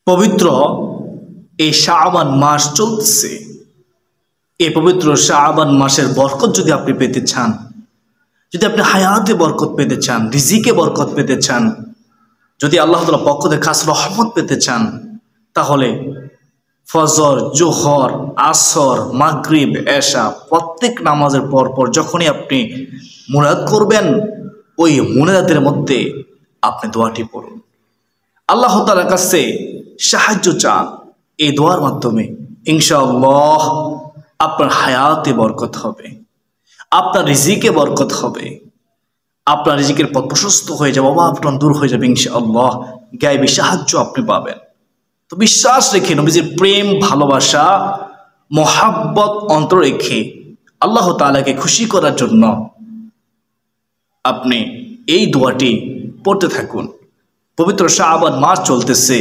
পবিত্র এই শাবান মাস চলতেছে। এই পবিত্র শাবান মাসের বরকত যদি আপনি পেতে চান, যদি আপনি হায়াতে বরকত পেতে চান, রিজিকে বরকত পেতে চান, যদি আল্লাহ তাআলার পক্ষ থেকে খাস রহমত পেতে চান, তাহলে ফজর, জোহর, আসর, মাগরিব, এশা প্রত্যেক নামাজের পর যখনই আপনি মুনাজাত করবেন, ওই মুনাজাতের মধ্যে আপনি দোয়াটি পড়ুন। আল্লাহ তাআলার কাছে সাহায্য চান। এই দোয়ার মাধ্যমে ইনশাআল্লাহ আপনার হায়াতে বরকত হবে, আপনার রিজিকে বরকত হবে, আপনার রিজিকের পথ প্রশস্ত হয়ে যাবে, অভাব দূর হয়ে যাবে ইনশাআল্লাহ। গায়েবী সাহায্য আপনি পাবেন। তো বিশ্বাস রেখে, নবীজির প্রেম, ভালোবাসা, মহাব্বত অন্তর রেখে আল্লাহ তাআলাকে খুশি করার জন্য আপনি এই দোয়াটি পড়তে থাকুন। পবিত্র শাবান মাস চলতেছে,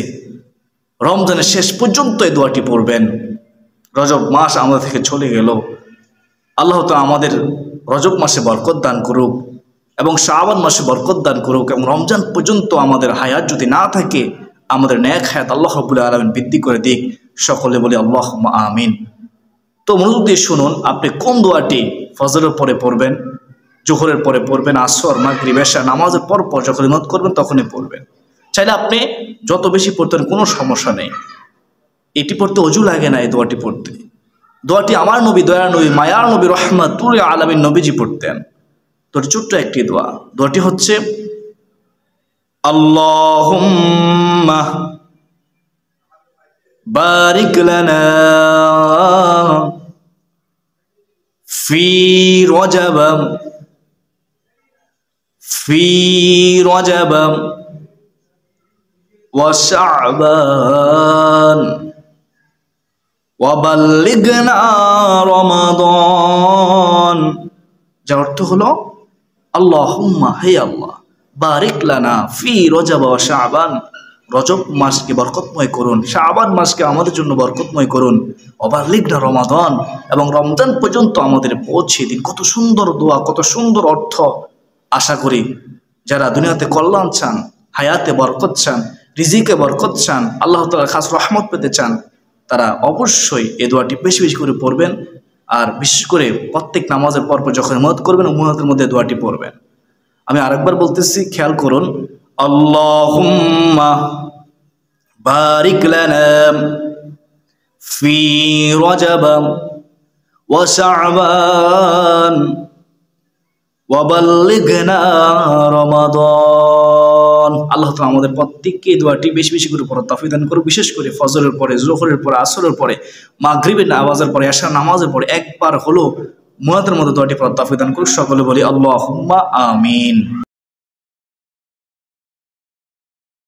রমজানের শেষ পর্যন্ত এই দোয়াটি পড়বেন। রজব মাস আমাদের থেকে চলে গেল, আল্লাহ তাআলা আমাদের রজব মাসে বরকত দান করুক এবং শাবান মাসে বরকত দান করুক, এবং রমজান পর্যন্ত আমাদের হায়াত যদি না থাকে, আমাদের নেক হায়াত আল্লাহ রাব্বুল আলামিন বৃদ্ধি করে দিক। সকলে বলি আল্লাহুম্মা আমিন। তো মনোযোগ দিয়ে শুনুন, আপনি কোন দোয়াটি ফজরের পরে পড়বেন, জোহরের পরে পড়বেন, আসর, মাগরিব, এশা নামাজের পর যখন ইমামত করবেন তখনই পড়বেন। চাইলে আপনি যত বেশি পড়তেন কোনো সমস্যা নেই। এটি পড়তে অজু লাগে না। এই দোয়াটি পড়তে, দোয়াটি আমার নবী, দয়ার নবী, মায়ার নবী, রহমাতুল আলামিন নবীজি পড়তেন। তো ছোট্ট একটি দোয়া। দোয়াটি হচ্ছে আল্লাহুম্মা বারিক লানা ফি রজব ওয়া শাবান ওয়া বাল্লিগনা রমাদান। যার অর্থ হলো আল্লাহুম্মা, হে আল্লাহ, বারিক লানা ফি রজব ওয়া শাবান, রজব মাসকে বরকতময় করুন, শাবান মাসকে আমাদের জন্য বরকতময় করুন, ওয়া বাল্লিগনা রমাদান, এবং রমজান পর্যন্ত আমাদের পৌঁছে দিন। কত সুন্দর দোয়া, কত সুন্দর অর্থ। আশা করি যারা দুনিয়াতে কল্যাণ চান, হায়াতে বরকত চান, রিজিকে বরকত চান, আল্লাহ তাআলার খাস রহমত পেতে চান, তারা অবশ্যই এই দোয়াটি বেশি বেশি করে পড়বেন। আর বিশেষ করে প্রত্যেক নামাজের পর যখন ইমামত করবেন, মুনাজাতের মধ্যে দোয়াটি পড়বেন। আমি আরেকবার বলতেছি, খেয়াল করুন। আল্লাহুম্মা বারিক লানা ফি রজব ওয়া শাবান ওয়া বাল্লিগনা রমাদান। আল্লাহ তাআলা আমাদের প্রত্যেককে এই দোয়াটি বেশি বেশি করে পড়ার তৌফিক দান করুন। বিশেষ করে ফজরের পরে, জোহরের পরে, আসরের পরে, মাগরিবের নামাজের পরে, এশার নামাজের পরে একবার হলো মুনাজাতের মধ্যে দোয়াটি পড়ার তৌফিক দান করুন। সকলে বলি আল্লাহুম্মা আমিন।